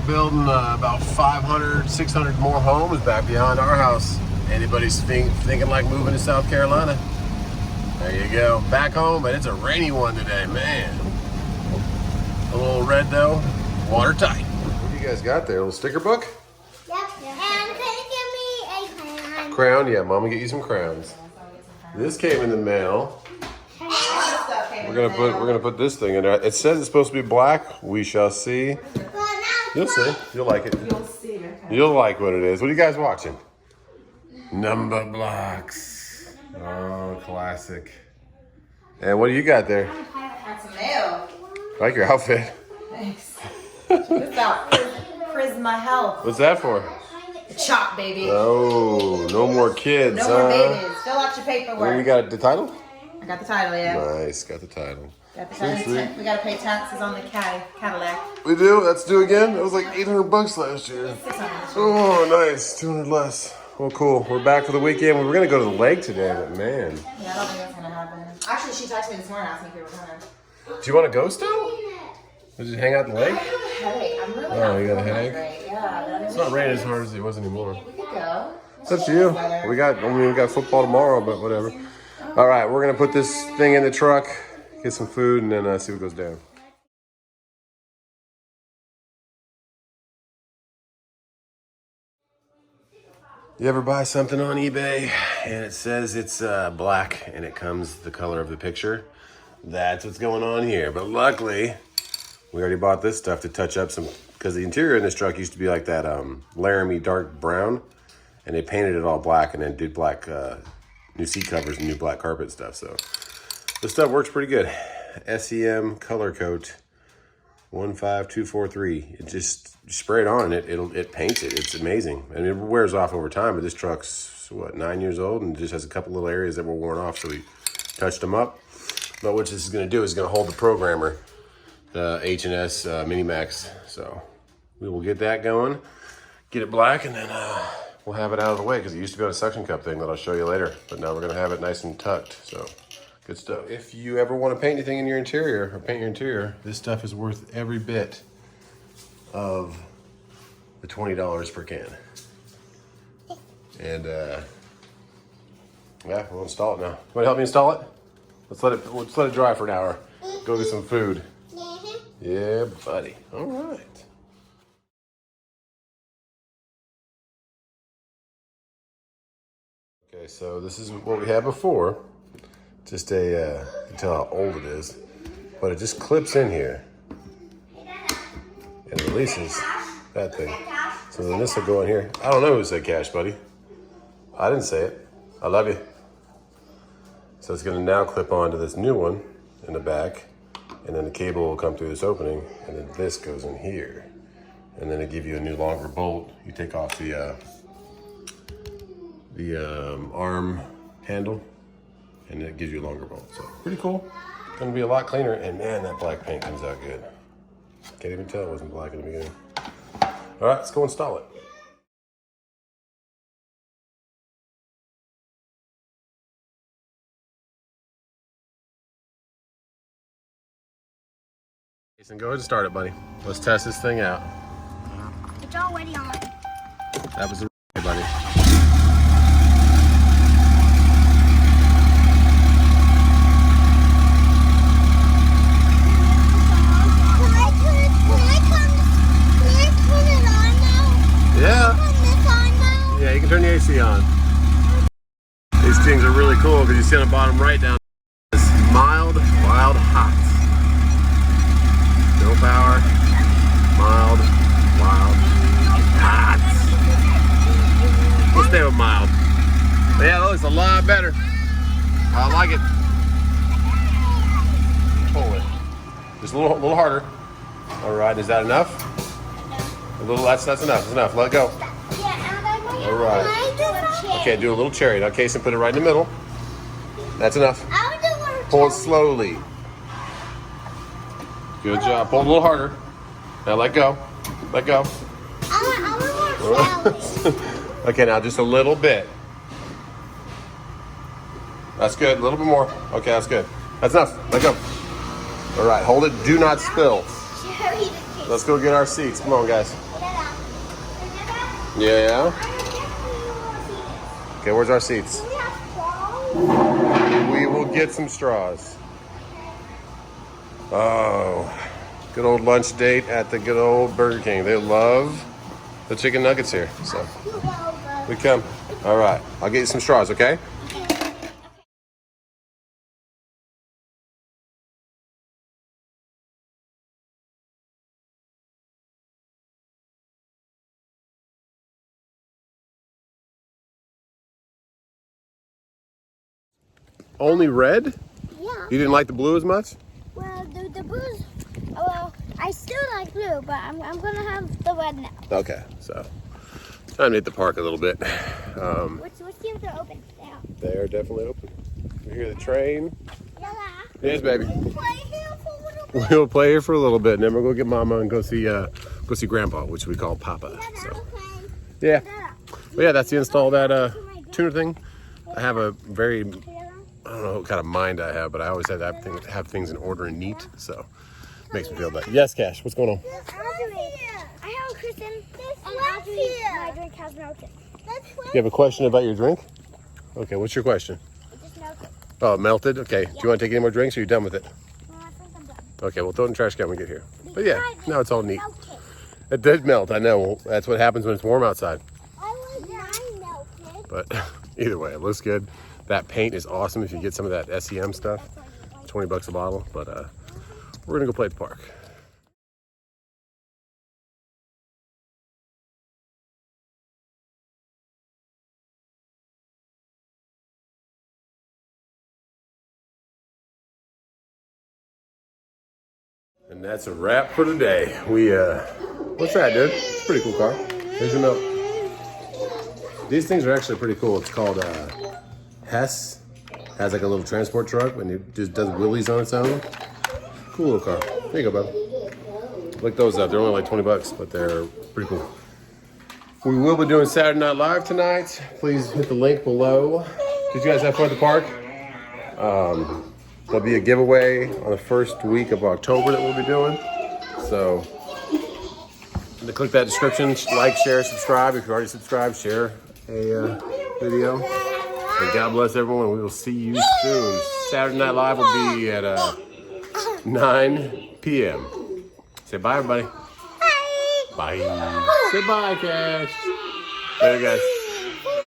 building about 500, 600 more homes back behind our house. Anybody's thinking like moving to South Carolina? There you go. Back home, but it's a rainy one today, man. A little red though, watertight. What do you guys got there? A little sticker book? Yep. And can you give me a crayon? Crown? Yeah, Mom will get you some crowns. This came in the mail. We're gonna put this thing in there. It says it's supposed to be black. We shall see. You'll see. You'll like it. You'll see. Okay. You'll like what it is. What are you guys watching? Number blocks. Oh, classic. And what do you got there? That's some mail. I like your outfit. Thanks. It's out. Prisma Health. What's that for? Chop, baby. Oh, no more kids, No more babies. Fill out your paperwork. Well, you got the title? I got the title, yeah. Nice, got the title. Got the title. Sweet. We gotta pay taxes on the Cadillac. We do? That's due again? That was like 800 bucks last year. 600. Oh, nice. 200 less. Well, cool. We're back for the weekend. We were going to go to the lake today, but man. Yeah, I don't think that's gonna happen. Actually, she texted me this morning asking if we were coming. Do you want to go still? Just hang out in the lake? I have a headache. I'm really Oh, not you got a feeling headache? great. Yeah. It's not raining as hard as it was anymore. We could go. It's up to you. We got football tomorrow, but whatever. All right, we're going to put this thing in the truck, get some food, and then see what goes down. You ever buy something on eBay and it says it's black and it comes the color of the picture? That's what's going on here. But luckily, we already bought this stuff to touch up some, because the interior in this truck used to be like that Laramie dark brown, and they painted it all black and then did black new seat covers and new black carpet stuff. So this stuff works pretty good. SEM color coat 15243. It just spray it on and it paints it. It's amazing. And it wears off over time, but this truck's what, 9 years old, and just has a couple little areas that were worn off, so we touched them up. But what this is going to do is going to hold the programmer, the H&S MiniMaxx. So we will get that going, get it black, and then we'll have it out of the way, because it used to be on a suction cup thing that I'll show you later. But now we're going to have it nice and tucked. So good stuff. If you ever want to paint anything in your interior, or paint your interior, this stuff is worth every bit of the $20 per can. And yeah, we'll install it now. Want to help me install it? Let's let it dry for an hour. Go get some food. Yeah, buddy. All right. Okay, so this is what we had before. Just a, you can tell how old it is, but it just clips in here and releases that thing. So then this will go in here. I don't know who said cash, buddy. I didn't say it. I love you. So it's gonna now clip onto this new one in the back, and then the cable will come through this opening, and then this goes in here. And then they give you a new longer bolt. You take off the arm handle, and it gives you a longer bolt. So pretty cool. Gonna be a lot cleaner, and man, that black paint comes out good. Can't even tell it wasn't black in the beginning. All right, let's go install it. Jason, go ahead and start it, buddy. Let's test this thing out. It's already on. That was the buddy. Yeah, you can turn the AC on. These things are really cool because you see on the bottom right down, it's mild, wild, hot. No power, mild, wild, hot. We'll stay with mild. But yeah, that looks a lot better. I like it. Pull it. Just a little harder. All right, is that enough? A little. That's enough. That's enough. Let it go. All right. Okay, do a little cherry. Now, Casey, put it right in the middle. That's enough. Pull it slowly. Good job. Pull it a little harder. Now let go. Let go. Okay, now just a little bit. That's good. A little bit more. Okay, that's good. That's enough. Let go. All right, hold it. Do not spill. Let's go get our seats. Come on, guys. Yeah. I definitely Okay, where's our seats? want to see this. Do we have straws? We will get some straws. Oh, good old lunch date at the good old Burger King. They love the chicken nuggets here. So we come. All right, I'll get you some straws, okay? Only red? Yeah. You didn't like the blue as much? Well, the blue's. Well, I still like blue, but I'm gonna have the red now. Okay, so time to hit the park a little bit. Which games are open now? They're definitely open. You hear the train? Yeah. Yes, baby. Play here for a little bit. We'll play here for a little bit, and then we'll go get Mama and go see Grandpa, which we call Papa. So. Okay. Yeah. But yeah, that's the install of that tuner thing. I have a very, I don't know what kind of mind I have, but I always have things in order and neat, so it makes me feel better. Yes, Cash, what's going on? I have a Kristen, and Audrey, my drink has melted. You have a question about your drink? Okay, what's your question? It just melted. Oh, it melted? Okay, do you want to take any more drinks, or are you done with it? Well, I think I'm done. Okay, we'll throw it in the trash can when we get here. But yeah, now it's all neat. Melted. It did melt, I know. Well, that's what happens when it's warm outside. Mine melted. But either way, it looks good. That paint is awesome if you get some of that SEM stuff. 20 bucks a bottle, but we're gonna go play at the park. And that's a wrap for today. We what's that, dude? It's a pretty cool car. Here's your milk. These things are actually pretty cool. It's called Hess. Has like a little transport truck and it just does wheelies on its own. Cool little car. There you go, bud. Look those up. They're only like 20 bucks, but they're pretty cool. We will be doing Saturday Night Live tonight. Please hit the link below. Did you guys have fun at the park? There'll be a giveaway on the first week of October that we'll be doing. So click that description, like, share, subscribe. If you already subscribed, share a video. And God bless everyone. We will see you soon. Saturday Night Live will be at 9 p.m. Say bye, everybody. Bye. Say bye, Cash. Later, guys.